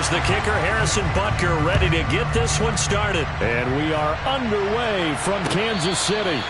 Here's the kicker, Harrison Butker, ready to get this one started. And we are underway from Kansas City.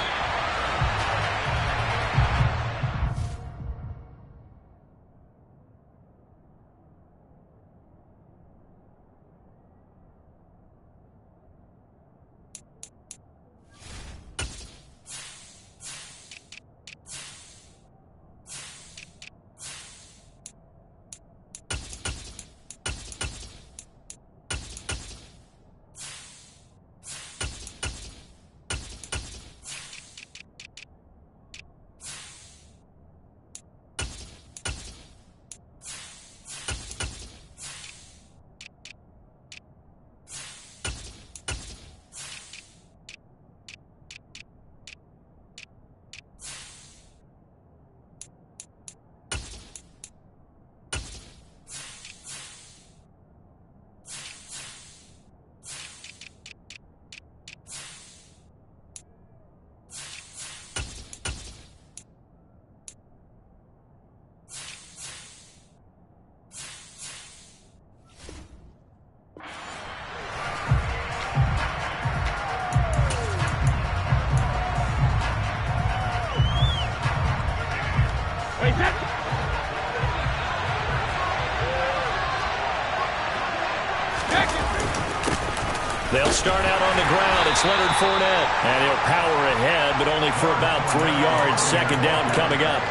They'll start out on the ground. It's Leonard Fournette. And he'll power ahead, but only for about 3 yards. Second down coming up.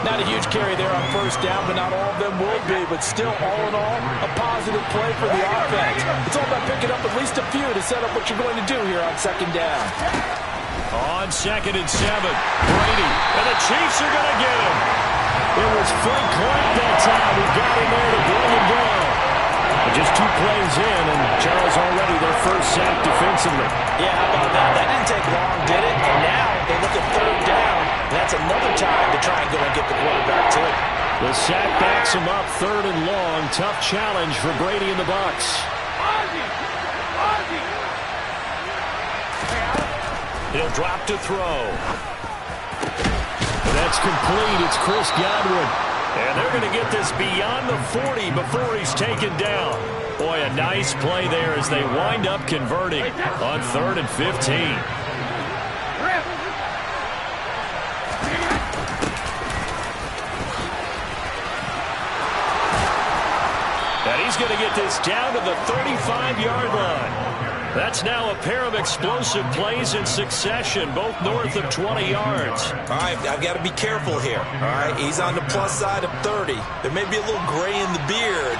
Not a huge carry there on first down, but not all of them will be. But still, all in all, a positive play for the offense. It's all about picking up at least a few to set up what you're going to do here on second down. On 2nd and 7, Brady. And the Chiefs are going to get him. It was Frank Clark that time who got him there to bring him down. Just 2 plays in, and Charles already their first sack defensively. Yeah, how about that? That didn't take long, did it? And now they look at third down. That's another time to try and go and get the quarterback to it. The sack backs him up 3rd and long. Tough challenge for Brady and the Bucs. He'll drop to throw. That's complete. It's Chris Godwin. And they're going to get this beyond the 40 before he's taken down. Boy, a nice play there as they wind up converting on 3rd and 15. And he's going to get this down to the 35-yard line. That's now a pair of explosive plays in succession, both north of 20 yards. All right, I've got to be careful here. All right, he's on the plus side of 30. There may be a little gray in the beard,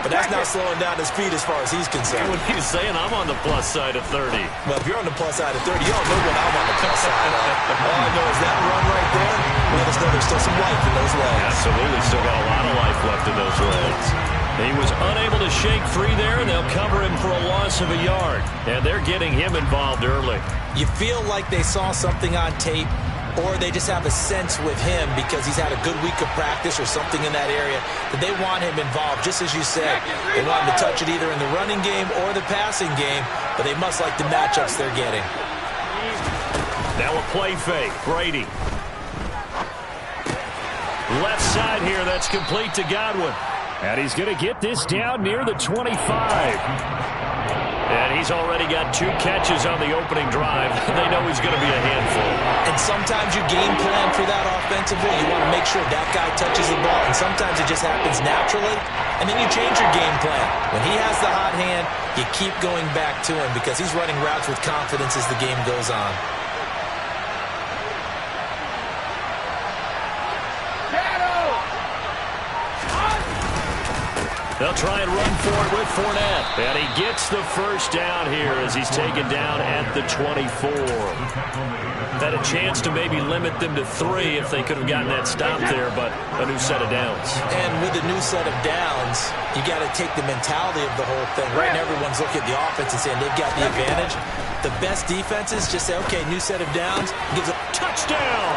but that's not slowing down his speed as far as he's concerned. When he's saying I'm on the plus side of 30. Well, if you're on the plus side of 30, you don't know what I'm on the plus side of. All I know is that run right there, let us know there's still some life in those legs. Absolutely, still got a lot of life left in those legs. He was unable to shake free there, and they'll cover him for a loss of a yard. And they're getting him involved early. You feel like they saw something on tape, or they just have a sense with him because he's had a good week of practice or something in that area that they want him involved, just as you said. They want him to touch it either in the running game or the passing game, but they must like the matchups they're getting. Now a play fake. Brady. Left side here, that's complete to Godwin. And he's going to get this down near the 25. And he's already got 2 catches on the opening drive. They know he's going to be a handful. And sometimes you game plan for that offensively. You want to make sure that guy touches the ball. And sometimes it just happens naturally. And then you change your game plan. When he has the hot hand, you keep going back to him because he's running routes with confidence as the game goes on. They'll try and run for it with Fournette. And he gets the first down here as he's taken down at the 24. Had a chance to maybe limit them to 3 if they could have gotten that stop there, but a new set of downs. And with a new set of downs, you got to take the mentality of the whole thing. Right now, everyone's looking at the offense and saying they've got the advantage. The best defenses just say, okay, new set of downs, gives a touchdown.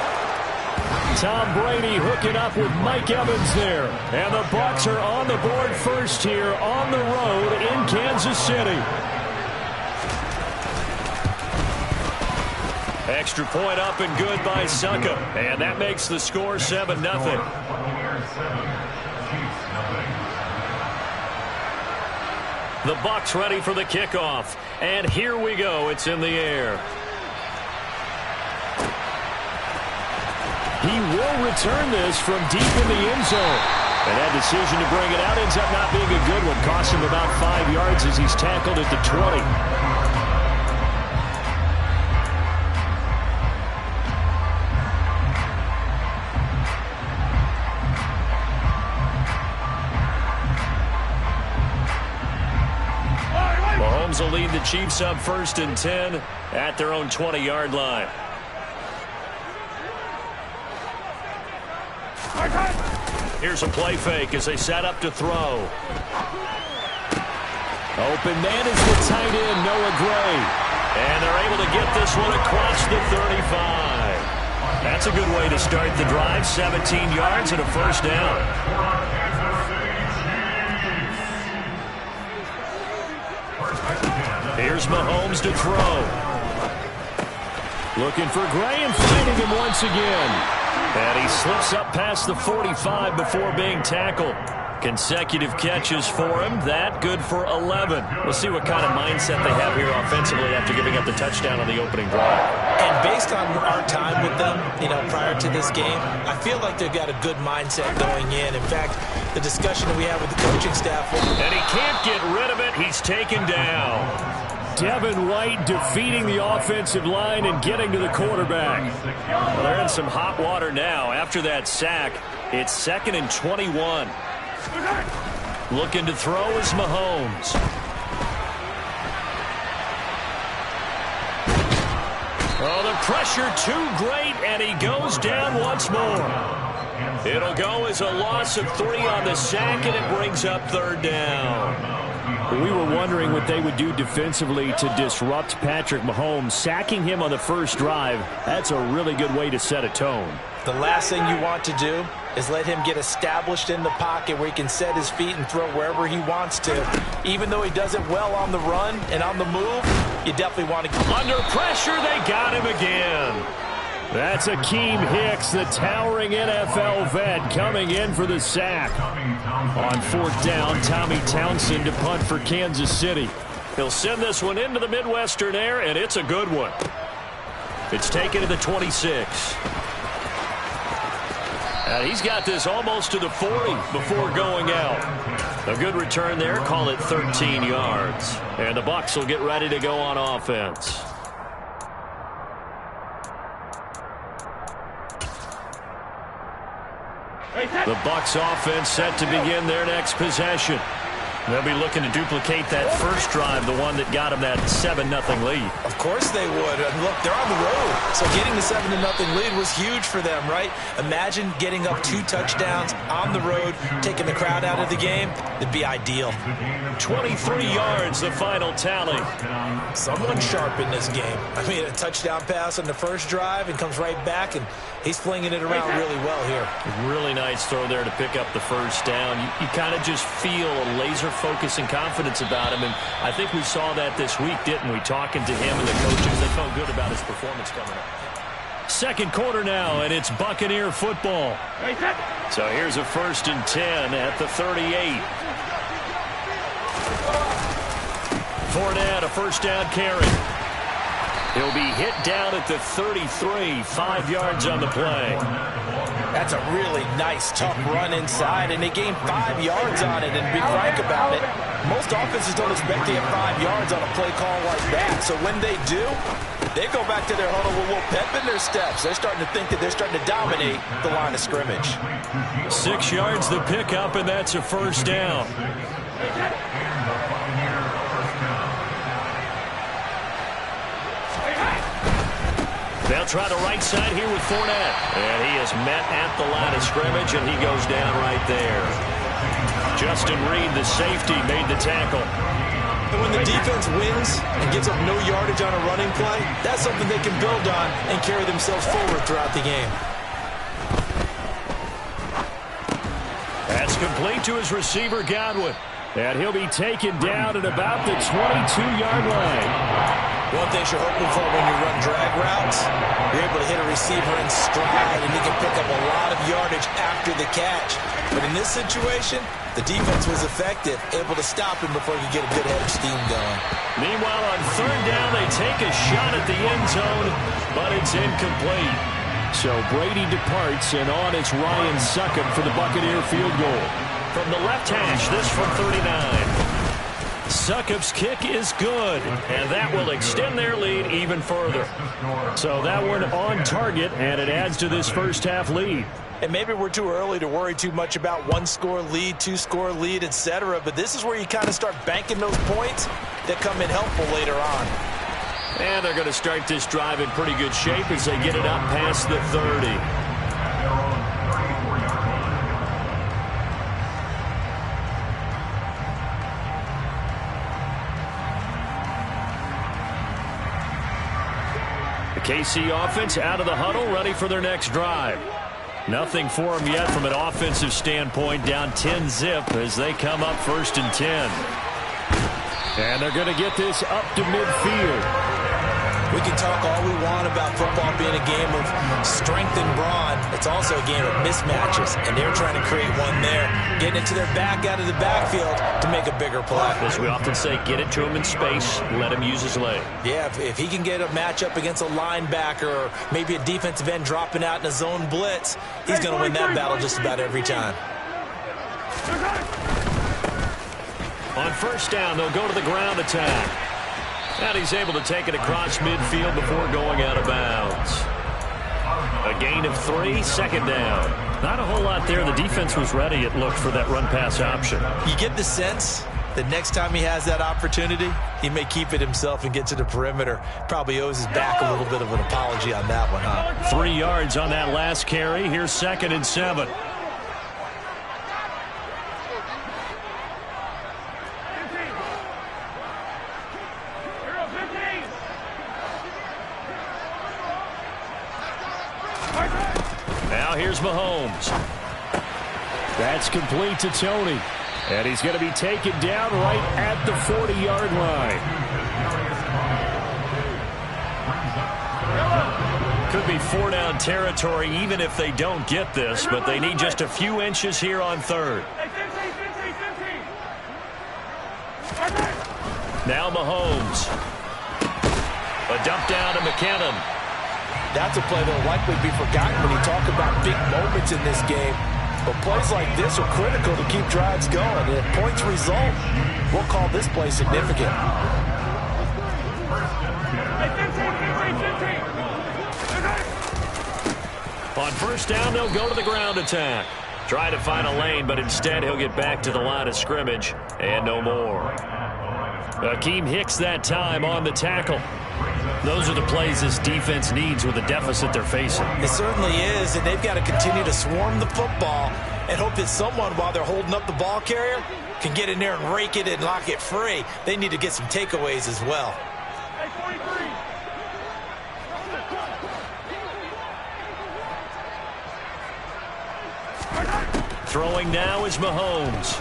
Tom Brady hooking up with Mike Evans there. And the Bucs are on the board first here on the road in Kansas City. Extra point up and good by Suckup. And that makes the score 7-0. The Bucs ready for the kickoff. And here we go. It's in the air. He will return this from deep in the end zone. And that decision to bring it out ends up not being a good one. Costs him about 5 yards as he's tackled at the 20. Mahomes will lead the Chiefs up 1st and 10 at their own 20-yard line. Here's a play fake as they set up to throw. Open man is the tight end, Noah Gray. And they're able to get this one across the 35. That's a good way to start the drive. 17 yards and a first down. Here's Mahomes to throw. Looking for Gray and finding him once again. And he slips up past the 45 before being tackled. Consecutive catches for him. That good for 11. We'll see what kind of mindset they have here offensively after giving up the touchdown on the opening drive. And based on our time with them, prior to this game, I feel like they've got a good mindset going in. In fact, the discussion that we have with the coaching staff. And he can't get rid of it. He's taken down. Devin White defeating the offensive line and getting to the quarterback. Well, they're in some hot water now. After that sack, it's 2nd and 21. Looking to throw is Mahomes. Oh, the pressure too great, and he goes down once more. It'll go as a loss of 3 on the sack, and it brings up 3rd down. We were wondering what they would do defensively to disrupt Patrick Mahomes. Sacking him on the first drive, that's a really good way to set a tone. The last thing you want to do is let him get established in the pocket where he can set his feet and throw wherever he wants to. Even though he does it well on the run and on the move, you definitely want to... Under pressure, they got him again. That's Akeem Hicks, the towering NFL vet, coming in for the sack. On 4th down, Tommy Townsend to punt for Kansas City. He'll send this one into the Midwestern air, and it's a good one. It's taken to the 26. And he's got this almost to the 40 before going out. A good return there, call it 13 yards. And the Bucs will get ready to go on offense. The Bucs offense set to begin their next possession. They'll be looking to duplicate that first drive, the one that got them that 7-0 lead. Of course they would. And look, they're on the road. So getting the 7-0 lead was huge for them, right? Imagine getting up 2 touchdowns on the road, taking the crowd out of the game. It'd be ideal. 23 yards, the final tally. Someone sharp in this game. I mean, a touchdown pass on the first drive and comes right back, and he's flinging it around really well here. Really nice throw there to pick up the first down. You kind of just feel a laser focus and confidence about him, and I think we saw that this week, didn't we? Talking to him and the coaches, they felt good about his performance coming up. Second quarter now, and it's Buccaneer football. So here's a 1st and 10 at the 38. Fournette, a first down carry. He'll be hit down at the 33, 5 yards on the play. That's a really nice, tough run inside, and they gained 5 yards on it. And to be frank about it, most offenses don't expect to get 5 yards on a play call like that. So when they do, they go back to their huddle with a little pep in their steps. They're starting to think that they're starting to dominate the line of scrimmage. 6 yards the pickup, and that's a first down. They'll try the right side here with Fournette. And he is met at the line of scrimmage, and he goes down right there. Justin Reed, the safety, made the tackle. And when the defense wins and gives up no yardage on a running play, that's something they can build on and carry themselves forward throughout the game. That's complete to his receiver, Godwin. And he'll be taken down at about the 22-yard line. One thing you're hoping for when you run drag routes, you're able to hit a receiver in stride, and he can pick up a lot of yardage after the catch. But in this situation, the defense was effective, able to stop him before he could get a good head of steam going. Meanwhile, on third down, they take a shot at the end zone, but it's incomplete. So Brady departs, and on it's Ryan Succop for the Buccaneer field goal. From the left hash, this from 39. Succop's kick is good, and that will extend their lead even further. So that one on target, and it adds to this first half lead. And maybe we're too early to worry too much about one-score lead, two-score lead, etc. But this is where you kind of start banking those points that come in helpful later on. And they're going to start this drive in pretty good shape as they get it up past the 30. The KC offense out of the huddle, ready for their next drive. Nothing for them yet from an offensive standpoint, down 10-zip as they come up 1st and 10. And they're going to get this up to midfield. We can talk all we want about football being a game of strength and brawn. It's also a game of mismatches, and they're trying to create one there, getting it to their back out of the backfield to make a bigger play. As we often say, get it to him in space, let him use his leg. Yeah, if he can get a matchup against a linebacker or maybe a defensive end dropping out in a zone blitz, he's going to win that battle just about every time. On first down, they'll go to the ground attack. And he's able to take it across midfield before going out of bounds. A gain of 3, 2nd down. Not a whole lot there. The defense was ready, it looked, for that run-pass option. You get the sense that next time he has that opportunity, he may keep it himself and get to the perimeter. Probably owes his back a little bit of an apology on that one, huh? 3 yards on that last carry. Here's 2nd and 7. Now here's Mahomes. That's complete to Tony. And he's going to be taken down right at the 40-yard line. Could be 4-down territory even if they don't get this, but they need just a few inches here on 3rd. Now Mahomes. A dump down to McKinnon. That's a play that will likely be forgotten when you talk about big moments in this game. But plays like this are critical to keep drives going. And if points result, we'll call this play significant. On first down, they'll go to the ground attack. Try to find a lane, but instead he'll get back to the line of scrimmage. And no more. Akeem Hicks that time on the tackle. Those are the plays this defense needs with the deficit they're facing. It certainly is, and they've got to continue to swarm the football and hope that someone, while they're holding up the ball carrier, can get in there and rake it and lock it free. They need to get some takeaways as well. Throwing now is Mahomes.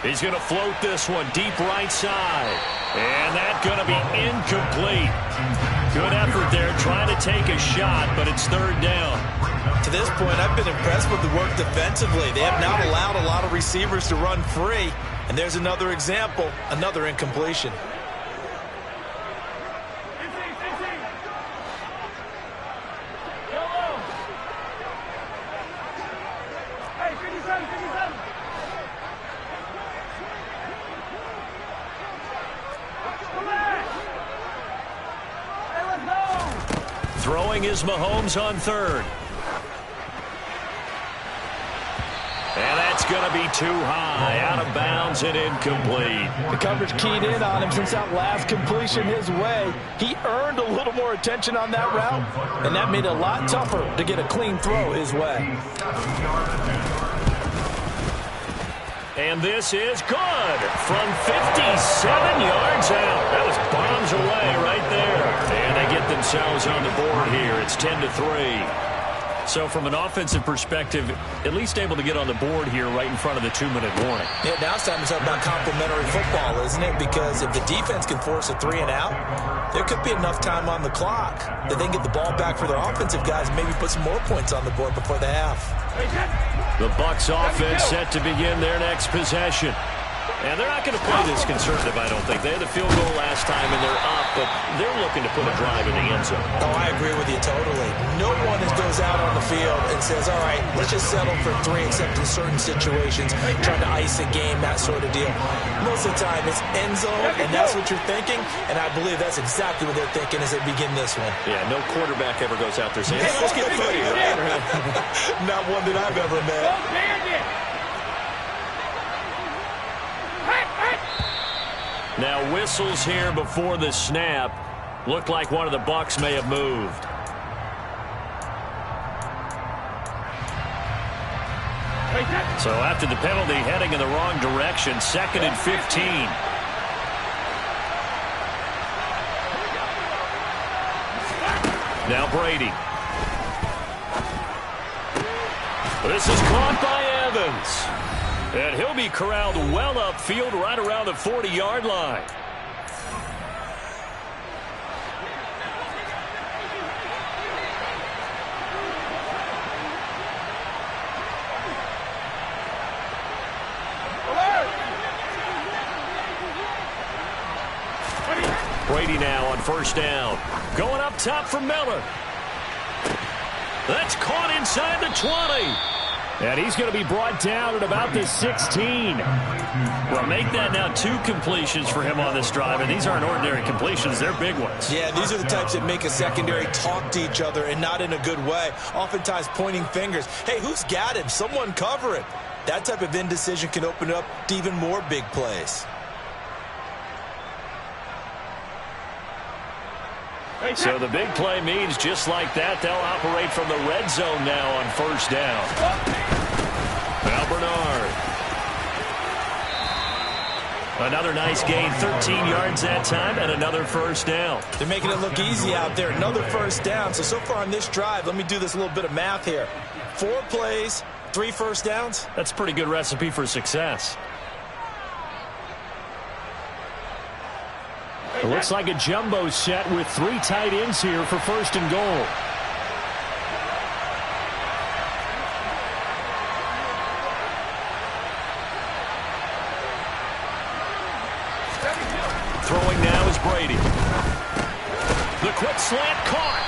He's going to float this one deep right side. And that's going to be incomplete. Good effort there trying to take a shot, but it's 3rd down. To this point, I've been impressed with the work defensively. They have not allowed a lot of receivers to run free. And there's another example, another incompletion. Throwing is Mahomes on 3rd. And that's going to be too high, out of bounds and incomplete. The coverage keyed in on him since that last completion his way. He earned a little more attention on that route, and that made it a lot tougher to get a clean throw his way. And this is good from 57 yards out. That was bombs away right there. And they get themselves on the board here. It's 10-3. So from an offensive perspective, at least able to get on the board here right in front of the 2-minute warning. Yeah, now it's time to talk about complementary football, isn't it? Because if the defense can force a 3 and out, there could be enough time on the clock that they can get the ball back for their offensive guys and maybe put some more points on the board before the half. The Bucs offense set to begin their next possession. And they're not going to play this conservative, I don't think. They had the field goal last time, and they're up, but they're looking to put a drive in the end zone. Oh, I agree with you totally. No one goes out on the field and says, all right, let's just settle for 3, except in certain situations, trying to ice a game, that sort of deal. Most of the time, it's end zone, and that's what you're thinking, and I believe that's exactly what they're thinking as they begin this one. Yeah, no quarterback ever goes out there saying, hey, let's get footy, right? Not one that I've ever met. Now whistles here before the snap. Looked like one of the Bucs may have moved. So after the penalty, heading in the wrong direction, 2nd and 15. Now Brady. This is caught by Evans. And he'll be corralled well upfield right around the 40-yard line. Brady now on 1st down. Going up top for Miller. That's caught inside the 20. And he's going to be brought down at about the 16. Well, make that now 2 completions for him on this drive, and these aren't ordinary completions. They're big ones. Yeah, these are the types that make a secondary talk to each other and not in a good way. Oftentimes pointing fingers. Hey, who's got him? Someone cover him. That type of indecision can open up to even more big plays. So the big play means just like that, they'll operate from the red zone now on 1st down. Now Bernard. Another nice gain, 13 yards that time, and another 1st down. They're making it look easy out there. Another 1st down. So far on this drive, let me do this little bit of math here. 4 plays, 3 1st downs. That's a pretty good recipe for success. It looks like a jumbo set with 3 tight ends here for 1st and goal. Throwing now is Brady. The quick slant caught.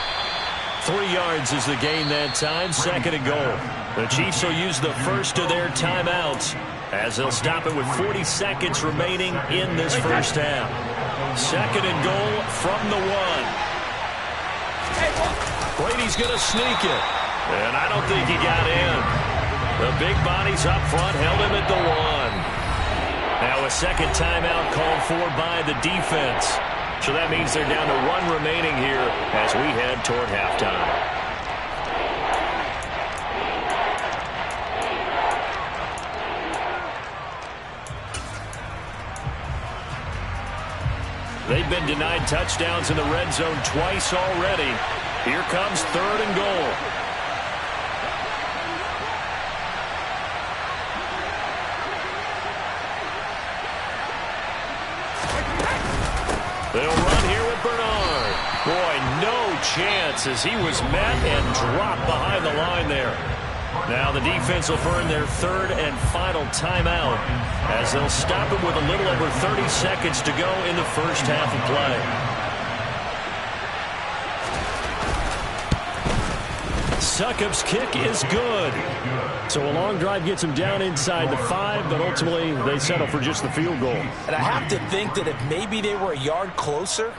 3 yards is the gain that time, 2nd and goal. The Chiefs will use the first of their timeouts as they'll stop it with 40 seconds remaining in this 1st half. 2nd and goal from the 1. Brady's going to sneak it. And I don't think he got in. The big bodies up front held him at the 1. Now a 2nd timeout called for by the defense. So that means they're down to 1 remaining here as we head toward halftime. They've been denied touchdowns in the red zone twice already. Here comes 3rd and goal. They'll run here with Bernard. Boy, no chance as he was met and dropped behind the line there. Now the defense will burn their 3rd and final timeout as they'll stop it with a little over 30 seconds to go in the 1st half of play. Succop's kick is good. So a long drive gets them down inside the 5, but ultimately they settle for just the field goal. And I have to think that if maybe they were a yard closer,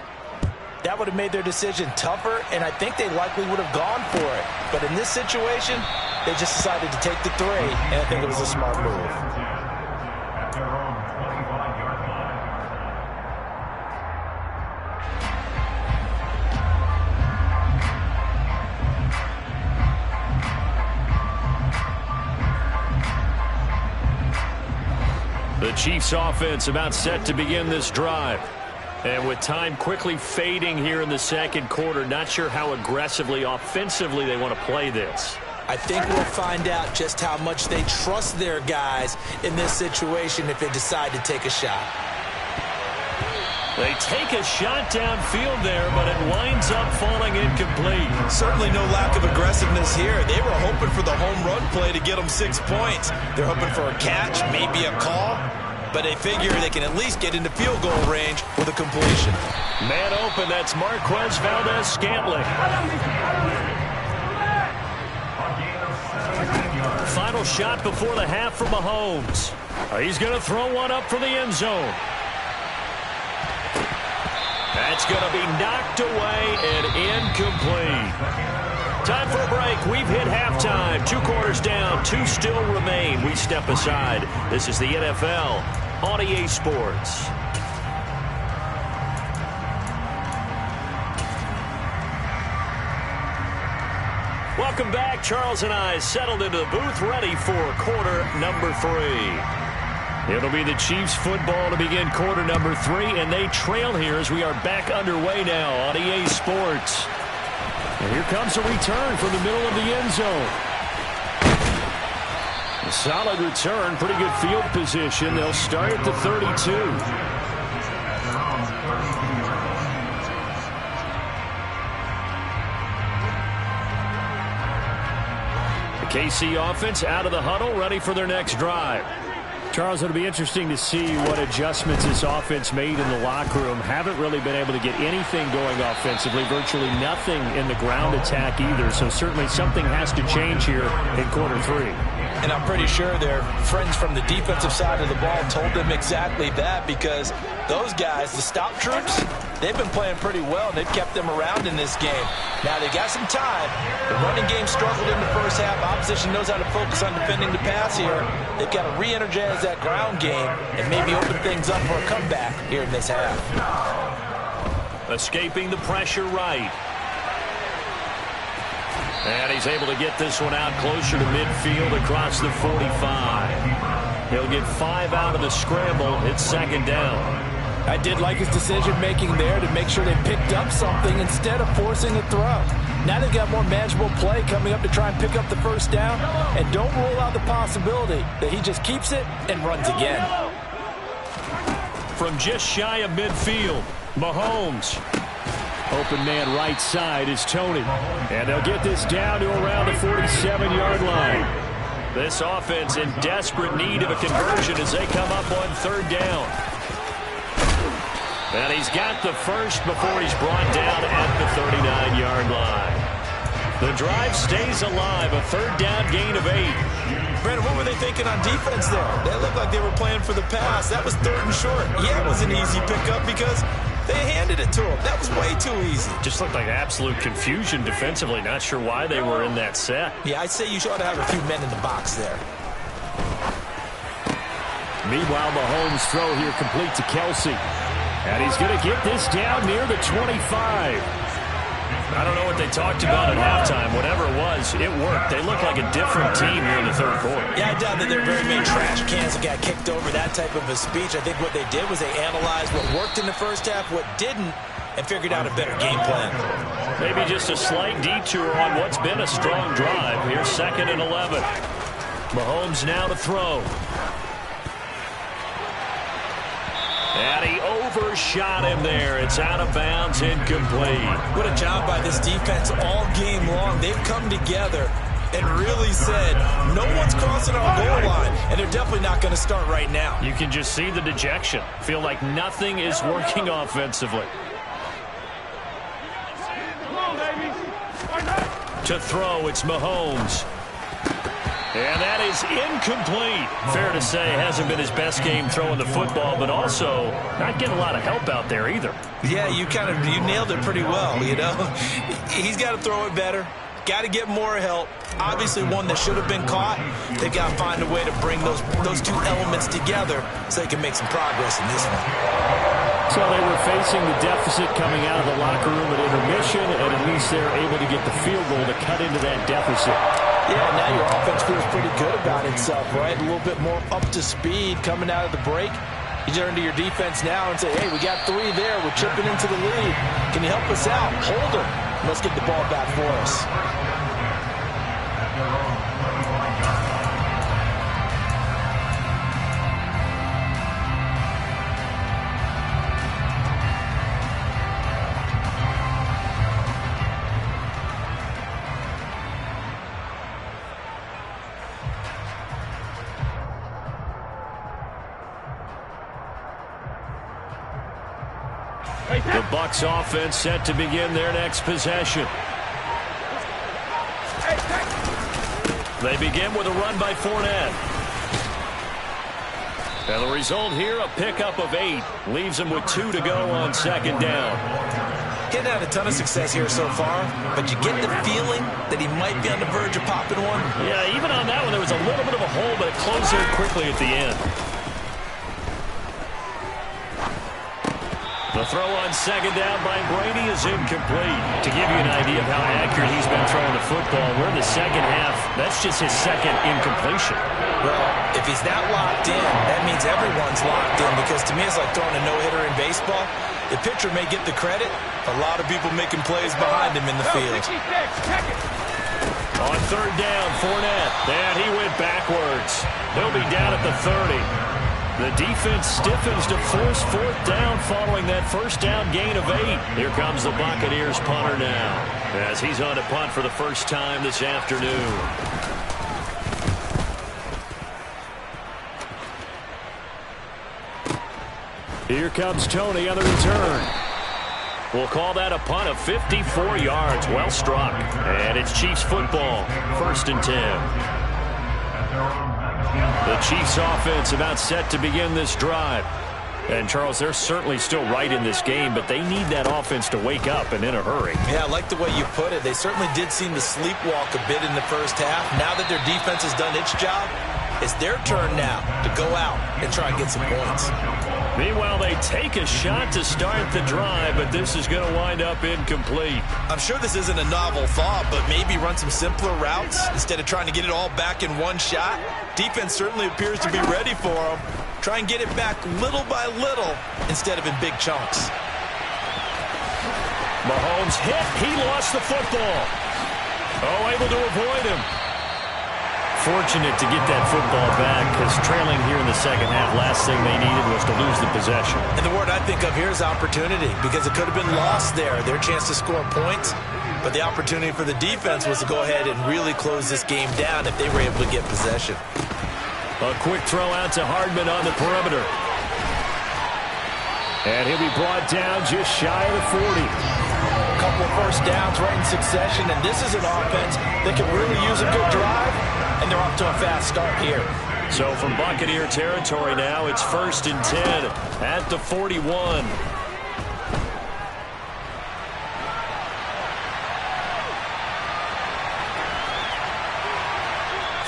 that would have made their decision tougher, and I think they likely would have gone for it. But in this situation, they just decided to take the 3, and I think it was a smart move. The Chiefs offense about set to begin this drive. And with time quickly fading here in the 2nd quarter, not sure how aggressively, offensively they want to play this. I think we'll find out just how much they trust their guys in this situation if they decide to take a shot. They take a shot downfield there, but it winds up falling incomplete. Certainly no lack of aggressiveness here. They were hoping for the home run play to get them 6 points. They're hoping for a catch, maybe a call, but they figure they can at least get into field goal range with a completion. Man open, that's Marquez Valdez-Scantling. Final shot before the half for Mahomes. He's going to throw one up for the end zone. That's going to be knocked away and incomplete. Time for a break. We've hit halftime. 2 quarters down, 2 still remain. We step aside. This is the NFL on EA Sports. Welcome back. Charles and I settled into the booth, ready for quarter number 3. It'll be the Chiefs football to begin quarter number 3, and they trail here as we are back underway now on EA Sports. And here comes a return from the middle of the end zone. A solid return, pretty good field position. They'll start at the 32. KC offense out of the huddle, ready for their next drive. Charles, it'll be interesting to see what adjustments this offense made in the locker room. Haven't really been able to get anything going offensively, virtually nothing in the ground attack either. So certainly something has to change here in quarter 3. And I'm pretty sure their friends from the defensive side of the ball told them exactly that, because those guys, the stop troops, they've been playing pretty well, and they've kept them around in this game. Now, they got some time. The running game struggled in the first half. Opposition knows how to focus on defending the pass here. They've got to re-energize that ground game and maybe open things up for a comeback here in this half. Escaping the pressure right. And he's able to get this one out closer to midfield across the 45. He'll get 5 out of the scramble. It's second down. I did like his decision-making there to make sure they picked up something instead of forcing a throw. Now they've got more manageable play coming up to try and pick up the first down. And don't rule out the possibility that he just keeps it and runs again. From just shy of midfield, Mahomes. Open man right side is Tony. And they'll get this down to around the 47-yard line. This offense in desperate need of a conversion as they come up on third down. And he's got the first before he's brought down at the 39-yard line. The drive stays alive, a third down gain of 8. Brandon, what were they thinking on defense there? They looked like they were playing for the pass. That was third and short. Yeah, it was an easy pickup because they handed it to him. That was way too easy. Just looked like absolute confusion defensively. Not sure why they were in that set. Yeah, I'd say you ought to have a few men in the box there. Meanwhile, Mahomes' throw here complete to Kelsey. And he's going to get this down near the 25. I don't know what they talked about at halftime. Whatever it was, it worked. They look like a different team here in the third quarter. Yeah, I doubt that they're very many trash cans that got kicked over, that type of a speech. I think what they did was they analyzed what worked in the first half, what didn't, and figured out a better game plan. Maybe just a slight detour on what's been a strong drive. Here's 2nd and 11. Mahomes now to throw. And he overshot him there. It's out of bounds, incomplete. What a job by this defense all game long. They've come together and really said, no one's crossing our goal line, and they're definitely not going to start right now. You can just see the dejection. Feel like nothing is working offensively. To throw, it's Mahomes. And that is incomplete. Fair to say, hasn't been his best game throwing the football, but also not getting a lot of help out there either. Yeah, you nailed it pretty well, you know. He's got to throw it better. Got to get more help. Obviously one that should have been caught. They've got to find a way to bring those two elements together so they can make some progress in this one. So they were facing the deficit coming out of the locker room at intermission, and at least they're able to get the field goal to cut into that deficit. Yeah, now your offense feels pretty good about itself, right? A little bit more up to speed coming out of the break. You turn to your defense now and say, hey, we got 3 there. We're chipping into the lead. Can you help us out? Hold them. Let's get the ball back for us. The Bucs offense set to begin their next possession. They begin with a run by Fournette. And the result here, a pickup of 8. Leaves him with 2 to go on second down. Getting had a ton of success here so far, but you get the feeling that he might be on the verge of popping one. Yeah, even on that one, there was a little bit of a hole, but it closed there quickly at the end. The throw on second down by Brady is incomplete. To give you an idea of how accurate he's been throwing the football, we're in the second half. That's just his second incompletion. Well, if he's not locked in, that means everyone's locked in, because to me it's like throwing a no-hitter in baseball. The pitcher may get the credit, a lot of people making plays behind him in the field. On third down, Fournette. And he went backwards. He'll be down at the 30. The defense stiffens to force fourth down following that first down gain of 8. Here comes the Buccaneers punter now, as he's on to punt for the first time this afternoon. Here comes Tony on the return. We'll call that a punt of 54 yards. Well struck. And it's Chiefs football. 1st and 10. The Chiefs offense about set to begin this drive. And, Charles, they're certainly still right in this game, but they need that offense to wake up and in a hurry. Yeah, I like the way you put it. They certainly did seem to sleepwalk a bit in the first half. Now that their defense has done its job, it's their turn now to go out and try and get some points. Meanwhile, they take a shot to start the drive, but this is going to wind up incomplete. I'm sure this isn't a novel thought, but maybe run some simpler routes instead of trying to get it all back in one shot. Defense certainly appears to be ready for them. Try and get it back little by little instead of in big chunks. Mahomes hit. He lost the football. Oh, able to avoid him. Fortunate to get that football back, because trailing here in the second half, last thing they needed was to lose the possession. And the word I think of here is opportunity, because it could have been lost there, their chance to score points. But the opportunity for the defense was to go ahead and really close this game down if they were able to get possession. A quick throw out to Hardman on the perimeter. And he'll be brought down just shy of the 40. A couple of first downs right in succession, and this is an offense that can really use a good drive. And they're off to a fast start here. So from Buccaneer territory now, it's 1st and 10 at the 41.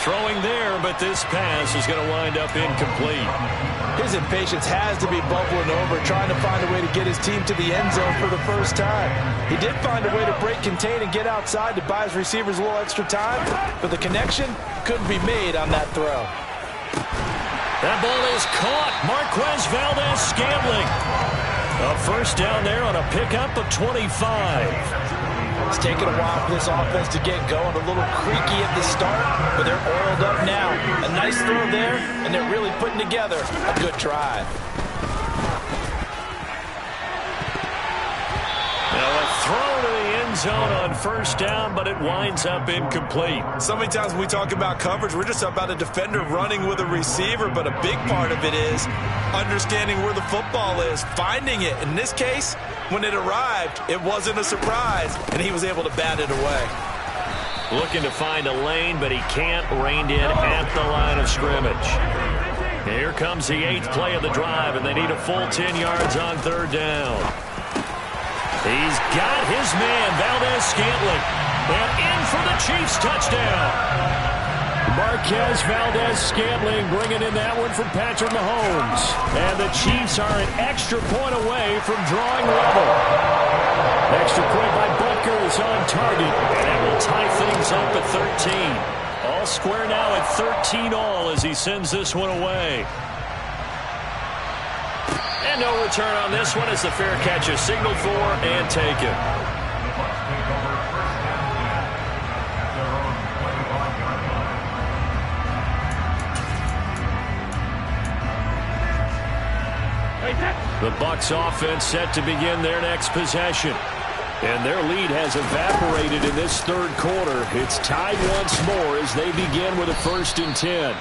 Throwing there, but this pass is going to wind up incomplete. His impatience has to be bubbling over, trying to find a way to get his team to the end zone for the first time. He did find a way to break contain and get outside to buy his receivers a little extra time, but the connection couldn't be made on that throw. That ball is caught. Marquez Valdez-Scantling. A first down there on a pickup of 25. It's taken a while for this offense to get going. A little creaky at the start, but they're oiled up now. A nice throw there, and they're really putting together a good drive. Now a throw to the end zone on first down, but it winds up incomplete. So many times when we talk about coverage, we're just about a defender running with a receiver, but a big part of it is understanding where the football is, finding it. In this case, when it arrived, it wasn't a surprise, and he was able to bat it away. Looking to find a lane, but he can't. Reined in at the line of scrimmage. Here comes the 8th play of the drive, and they need a full 10 yards on third down. He's got his man, Valdez-Scantling, and in for the Chiefs touchdown. Marquez Valdez-Scantling bringing in that one from Patrick Mahomes. And the Chiefs are an extra point away from drawing level. Extra point by Butker is on target. And that will tie things up at 13. All square now at 13 all as he sends this one away. And no return on this one as the fair catch is signaled for and taken. The Bucs offense set to begin their next possession. And their lead has evaporated in this third quarter. It's tied once more as they begin with a 1st and 10.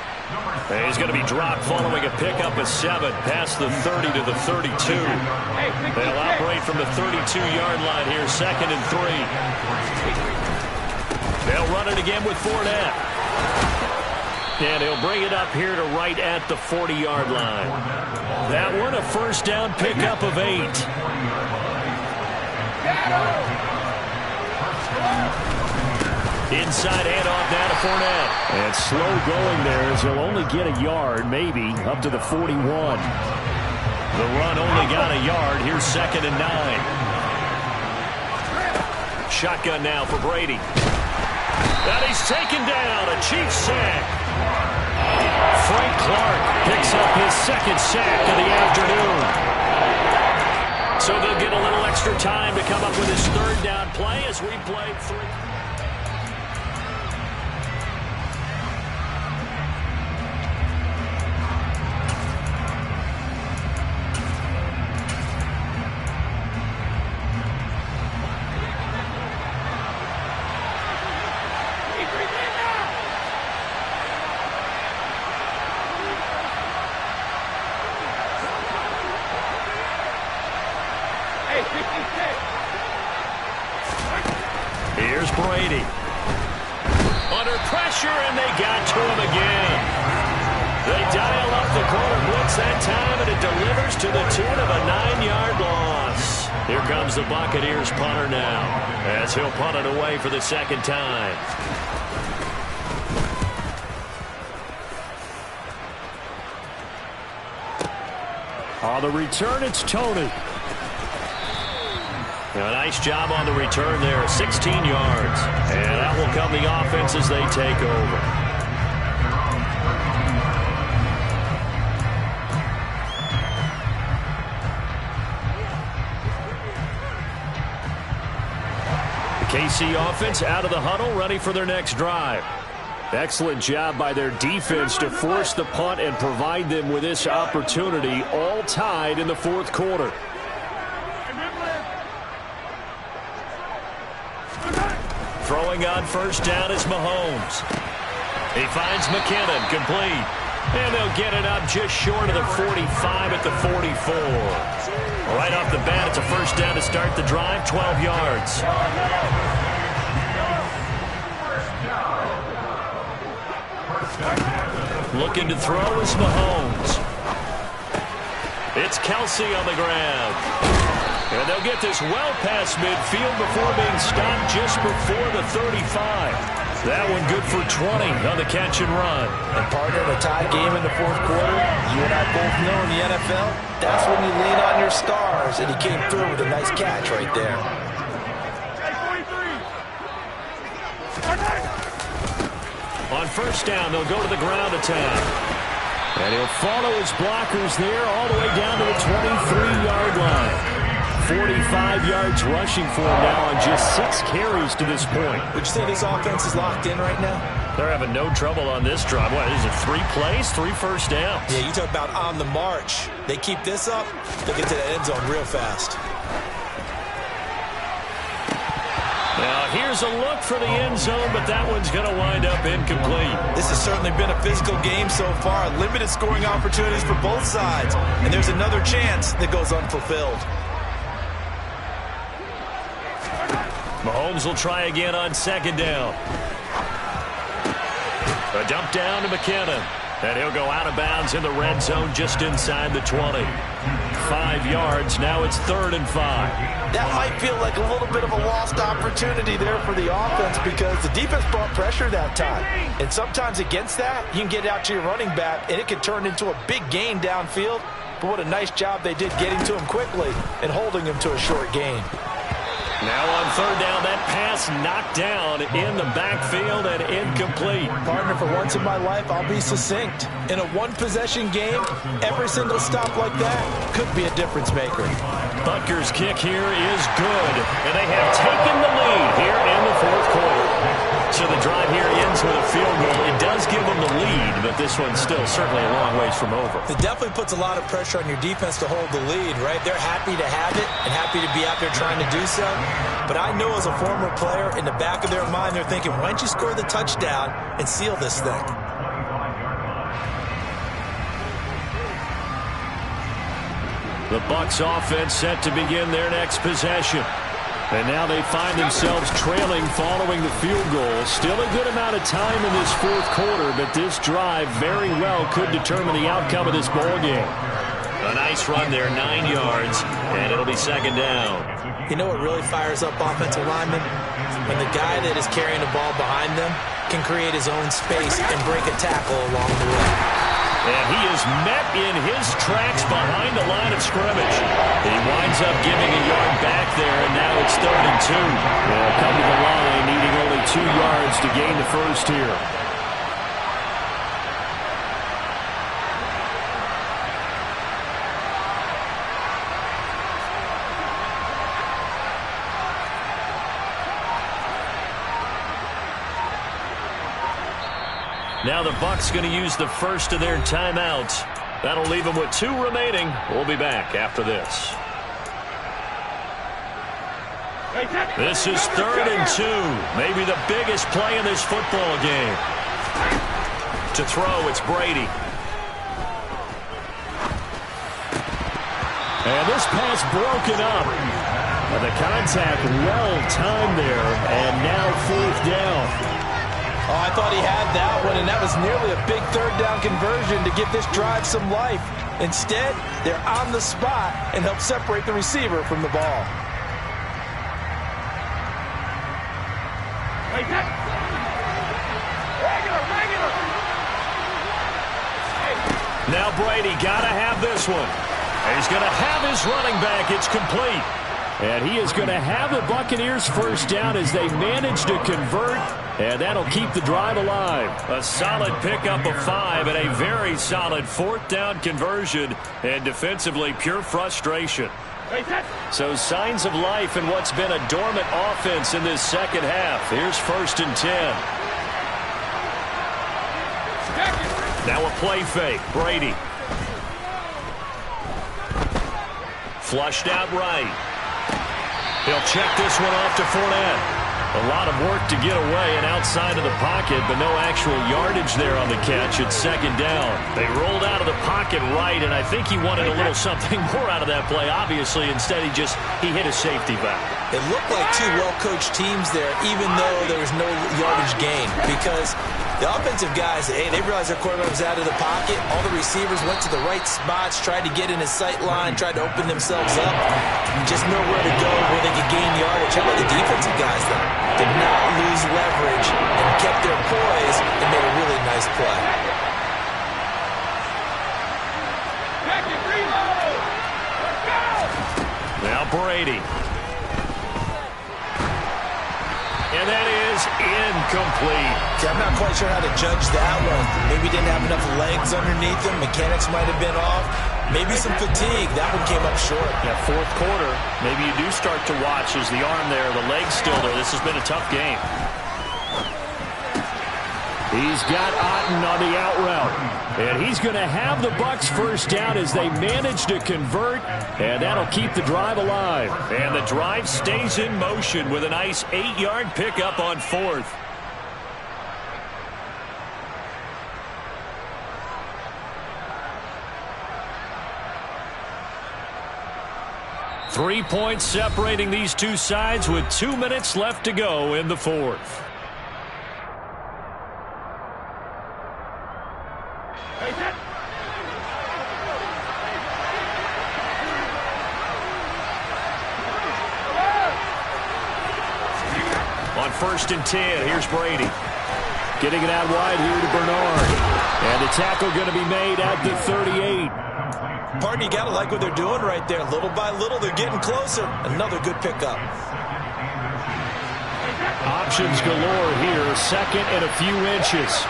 And he's going to be dropped following a pickup of 7 past the 30 to the 32. They'll operate from the 32-yard line here, 2nd and 3. They'll run it again with Fournette. And he'll bring it up here to right at the 40-yard line. That one a 1st down pickup of 8. Inside handoff now to Fournette. And slow going there as he'll only get a yard, maybe, up to the 41. The run only got a yard. Here's 2nd and 9. Shotgun now for Brady. And he's taken down. A Chiefs sack. Frank Clark picks up his 2nd sack of the afternoon. So they'll get a little extra time to come up with his 3rd down play as we play 3. Here's Brady. Under pressure, and they got to him again. They dial up the corner blitz that time, and it delivers to the tune of a 9-yard loss. Here comes the Buccaneers punter now, as he'll punt it away for the 2nd time. On the return, it's Tony. A nice job on the return there, 16 yards. And that will come the offense as they take over. The KC offense out of the huddle, ready for their next drive. Excellent job by their defense to force the punt and provide them with this opportunity, all tied in the 4th quarter. Throwing on 1st down is Mahomes. He finds McKinnon, complete. And they'll get it up just short of the 45 at the 44. Right off the bat, it's a 1st down to start the drive, 12 yards. Looking to throw is Mahomes. It's Kelsey on the ground. And they'll get this well past midfield before being stopped just before the 35. That one good for 20 on the catch and run. And partner, in a tie game in the 4th quarter, you and I both know in the NFL, that's when you lean on your stars, and he came through with a nice catch right there. On 1st down, they'll go to the ground attack. And he'll follow his blockers there all the way down to the 23-yard line. 45 yards rushing for him now on just 6 carries to this point. Would you say this offense is locked in right now? They're having no trouble on this drive. What is it, 3 plays, 3 first downs? Yeah, you talk about on the march. They keep this up, they'll get to the end zone real fast. Now, here's a look for the end zone, but that one's going to wind up incomplete. This has certainly been a physical game so far. Limited scoring opportunities for both sides. And there's another chance that goes unfulfilled. Mahomes will try again on 2nd down. A dump down to McKinnon. And he'll go out of bounds in the red zone just inside the 20. 5 yards. Now it's 3rd and 5. That might feel like a little bit of a lost opportunity there for the offense because the defense brought pressure that time. And sometimes against that, you can get out to your running back, and it can turn into a big gain downfield. But what a nice job they did getting to him quickly and holding him to a short gain. Now on 3rd down, that pass knocked down in the backfield and incomplete. Partner, for once in my life, I'll be succinct. In a one-possession game, every single stop like that could be a difference maker. Butker's kick here is good, and they have taken the lead here in the 4th quarter. So the drive here ends with a field goal. It does give them the lead, but this one's still certainly a long ways from over. It definitely puts a lot of pressure on your defense to hold the lead, right? They're happy to have it and happy to be out there trying to do so. But I know as a former player, in the back of their mind, they're thinking, why don't you score the touchdown and seal this thing? The Bucs offense set to begin their next possession. And now they find themselves trailing following the field goal. Still a good amount of time in this fourth quarter, but this drive very well could determine the outcome of this ball game. A nice run there, 9 yards, and it'll be second down. You know what really fires up offensive linemen? When the guy that is carrying the ball behind them can create his own space and break a tackle along the way. And he is met in his tracks behind the line of scrimmage. He winds up giving a yard back there, and now it's 3rd and 2. They'll come to the line, needing only 2 yards to gain the first here. Now the Bucs going to use the first of their timeouts. That'll leave them with 2 remaining. We'll be back after this. This is 3rd and 2. Maybe the biggest play in this football game. To throw, it's Brady. And this pass broken up. And the contact well timed there. And now 4th down. Oh, I thought he had that one, and that was nearly a big 3rd down conversion to give this drive some life. Instead, they're on the spot and help separate the receiver from the ball. Now Brady got to have this one. He's going to have his running back. It's complete. And he is going to have the Buccaneers first down as they manage to convert, and that'll keep the drive alive. A solid pickup of 5 and a very solid 4th down conversion, and defensively pure frustration. So signs of life in what's been a dormant offense in this second half. Here's 1st and 10. Now a play fake. Brady. Flushed out right. He'll check this one off to Fournette. A lot of work to get away and outside of the pocket, but no actual yardage there on the catch. It's 2nd down. They rolled out of the pocket right, and I think he wanted a little something more out of that play, obviously. Instead, he hit a safety back. It looked like 2 well-coached teams there, even though there was no yardage gain, because the offensive guys, hey, they realized their quarterback was out of the pocket. All the receivers went to the right spots, tried to get in his sight line, tried to open themselves up. Just nowhere to go where they could gain yardage. How about the defensive guys, though? Did not lose leverage and kept their poise and made a really nice play. Now Brady. And that is incomplete. Okay, I'm not quite sure how to judge that one. Maybe didn't have enough legs underneath him. Mechanics might have been off. Maybe some fatigue. That one came up short. Yeah, 4th quarter. Maybe you do start to watch as the arm there, the leg's still there. This has been a tough game. He's got Otten on the out route. And he's going to have the Bucs first down as they manage to convert. And that'll keep the drive alive. And the drive stays in motion with a nice 8-yard pickup on 4th. Three points separating these two sides with 2 minutes left to go in the 4th. On 1st and 10, here's Brady. Getting it out wide here to Bernard. And the tackle going to be made at the 38. Pardon, you got to like what they're doing right there. Little by little, they're getting closer. Another good pickup. Options galore here. 2nd and a few inches.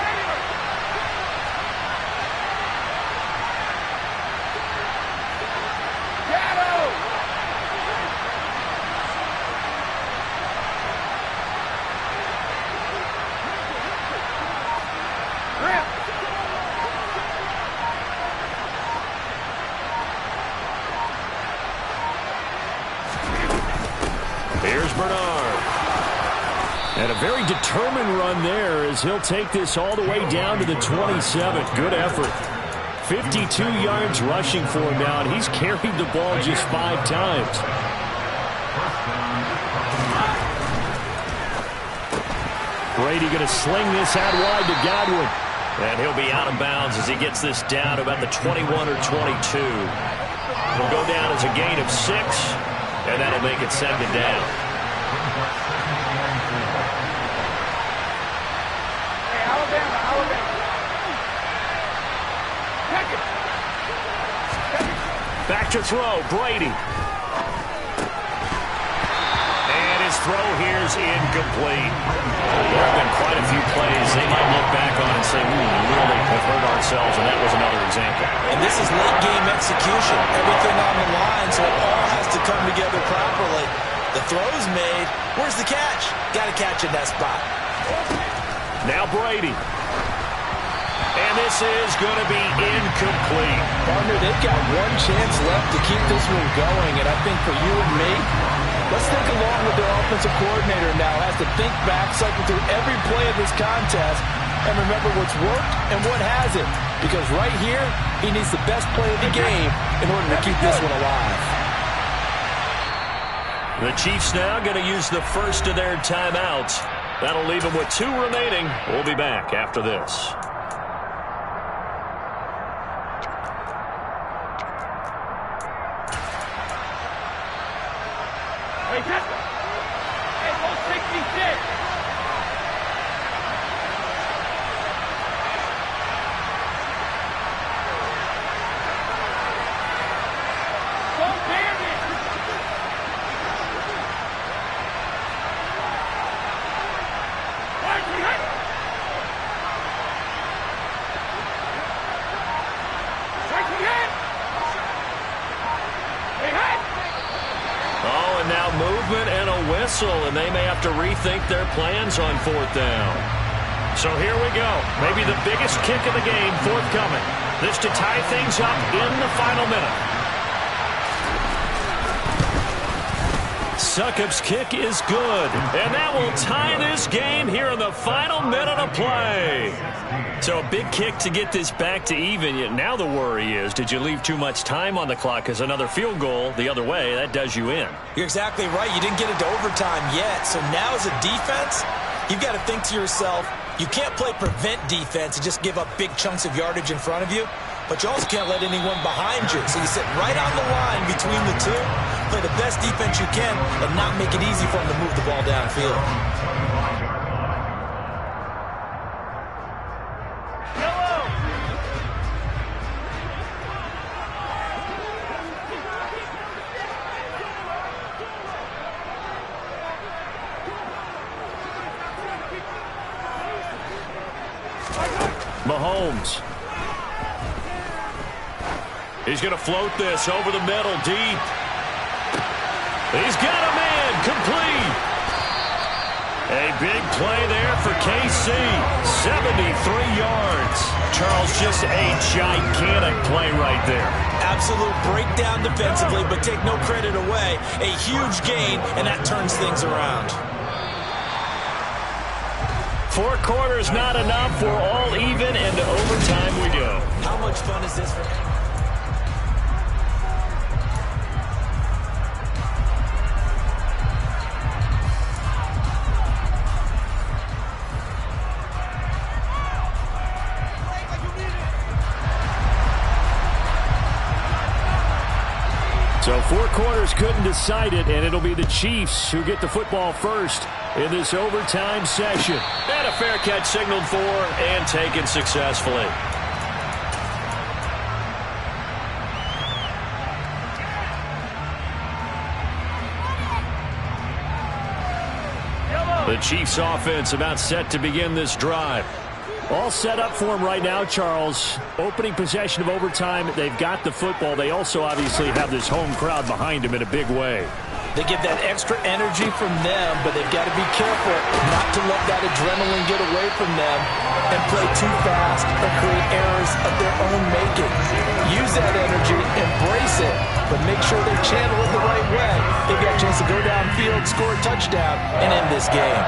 Bernard. And a very determined run there as he'll take this all the way down to the 27. Good effort. 52 yards rushing for him now, and he's carried the ball just 5 times. Brady going to sling this out wide to Godwin. And he'll be out of bounds as he gets this down to about the 21 or 22. It'll go down as a gain of 6, and that'll make it 2nd down. Back to throw, Brady. And his throw here's incomplete. There have been quite a few plays they might look back on and say, we really have hurt ourselves, and that was another example. And this is late game execution. Everything on the line, so it all has to come together properly. The throw's made. Where's the catch? Got to catch in that spot. Now Brady. And this is going to be incomplete. Partner, they've got one chance left to keep this one going, and I think for you and me, let's think along with their offensive coordinator now. Has to think back, cycle through every play of this contest, and remember what's worked and what hasn't. Because right here, he needs the best play of the game in order to keep this one alive. The Chiefs now going to use the first of their timeouts. That'll leave them with 2 remaining. We'll be back after this. And they may have to rethink their plans on 4th down. So here we go. Maybe the biggest kick of the game forthcoming. This to tie things up in the final minute. Succop's kick is good. And that will tie this game here in the final minute of play. So a big kick to get this back to even. Yet now the worry is, did you leave too much time on the clock? Because another field goal the other way, that does you in. You're exactly right. You didn't get it to overtime yet. So now as a defense, you've got to think to yourself, you can't play prevent defense and just give up big chunks of yardage in front of you. But you also can't let anyone behind you. So you sit right on the line between the two, play the best defense you can, and not make it easy for them to move the ball downfield. Mahomes. He's going to float this over the middle deep. He's got a man complete. A big play there for KC. 73 yards. Charles, just a gigantic play right there. Absolute breakdown defensively, but take no credit away. A huge gain, and that turns things around. 4 quarters not enough. We're all even, and to overtime we go. How much fun is this for him? So 4 quarters couldn't decide it, and it'll be the Chiefs who get the football first in this overtime session. And a fair catch signaled for and taken successfully. The Chiefs offense about set to begin this drive. All set up for him right now, Charles. Opening possession of overtime. They've got the football. They also obviously have this home crowd behind them in a big way. They get that extra energy from them, but they've got to be careful not to let that adrenaline get away from them and play too fast or create errors of their own making. Use that energy, embrace fix it, but make sure they channel it the right way. They've got a chance to go downfield, score a touchdown, and end this game.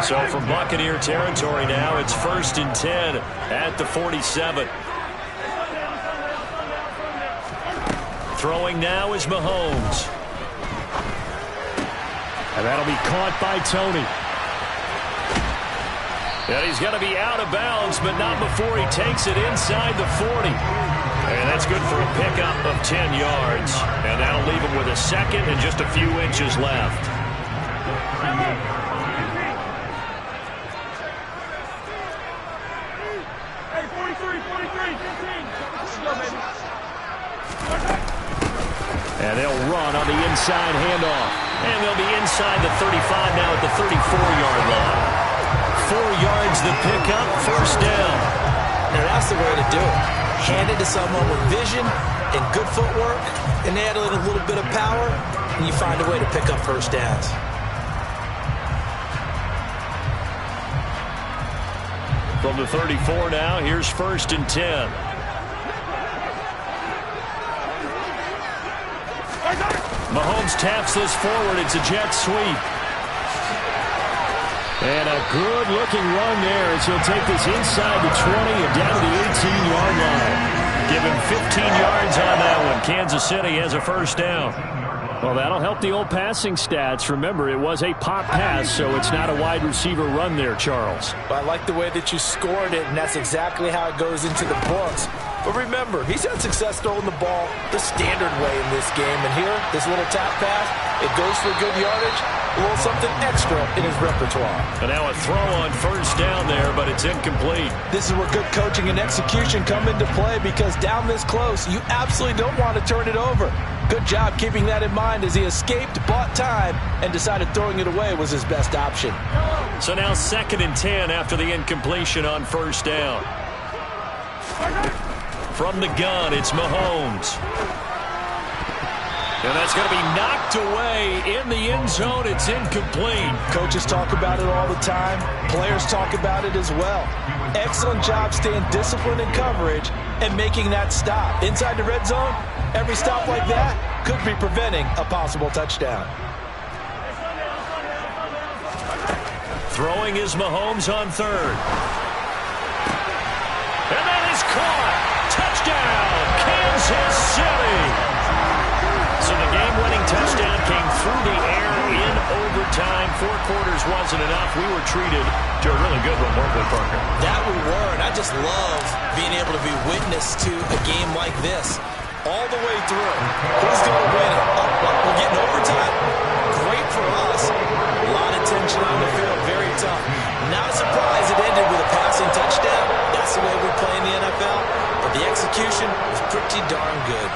So from Buccaneer territory now, it's 1st and 10 at the 47. Throwing now is Mahomes. And that'll be caught by Tony. And he's going to be out of bounds, but not before he takes it inside the 40. And that's good for a pickup of 10 yards. And that'll leave him with a second and just a few inches left. And they'll run on the inside handoff. And they'll be inside the 35 now at the 34-yard line. 4 yards the pickup, 1st down. Now that's the way to do it. Hand it to someone with vision and good footwork, and add a little bit of power, and you find a way to pick up 1st downs. From the 34 now, here's 1st and 10. Mahomes taps this forward. It's a jet sweep. And a good-looking run there as he'll take this inside the 20 and down to the 18-yard line. Give him 15 yards on that one. Kansas City has a 1st down. Well, that'll help the old passing stats. Remember, it was a pop pass, so it's not a wide receiver run there, Charles. But I like the way that you scored it, and that's exactly how it goes into the books. But remember, he's had success throwing the ball the standard way in this game. And here, this little tap pass, it goes for good yardage, a little something extra in his repertoire. And now a throw on 1st down there, but it's incomplete. This is where good coaching and execution come into play, because down this close, you absolutely don't want to turn it over. Good job keeping that in mind as he escaped, bought time, and decided throwing it away was his best option. So now 2nd and 10 after the incompletion on 1st down. From the gun, it's Mahomes. And that's going to be knocked away in the end zone. It's incomplete. Coaches talk about it all the time. Players talk about it as well. Excellent job staying disciplined in coverage and making that stop. Inside the red zone, every stop like that could be preventing a possible touchdown. Throwing is Mahomes on 3rd. And that is caught. Touchdown, Kansas City. So the game-winning touchdown came through the air in overtime. 4 quarters wasn't enough. We were treated to a really good one, weren't we, Parker? That we were, and I just love being able to be witness to a game like this. All the way through. Who's going to win it? We're getting overtime? Great for us. A lot of tension on the field. Very tough. Not a surprise it ended with a passing touchdown. That's the way we play in the NFL. But the execution was pretty darn good.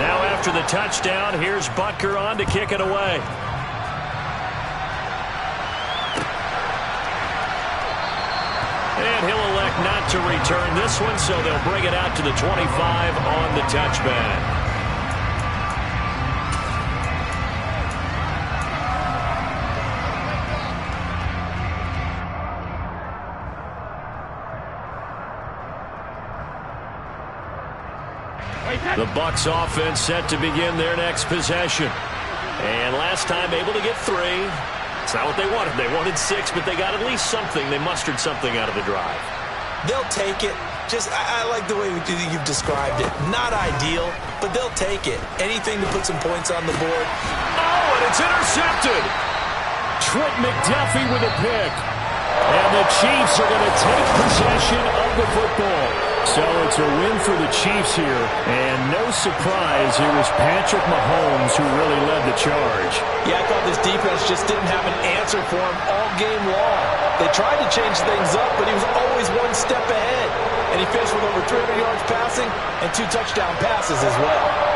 Now after the touchdown, here's Butker on to kick it away. And he'll elect not to return this one, so they'll bring it out to the 25 on the touchback. The Bucs offense set to begin their next possession. And last time able to get 3. It's not what they wanted. They wanted 6, but they got at least something. They mustered something out of the drive. They'll take it. I like the way you've described it. Not ideal, but they'll take it. Anything to put some points on the board. Oh, and it's intercepted. Trent McDuffie with a pick. And the Chiefs are going to take possession of the football. So it's a win for the Chiefs here. And no surprise, it was Patrick Mahomes who really led the charge. Yeah, I thought this defense just didn't have an answer for him all game long. They tried to change things up, but he was always one step ahead. And he finished with over 300 yards passing and 2 touchdown passes as well.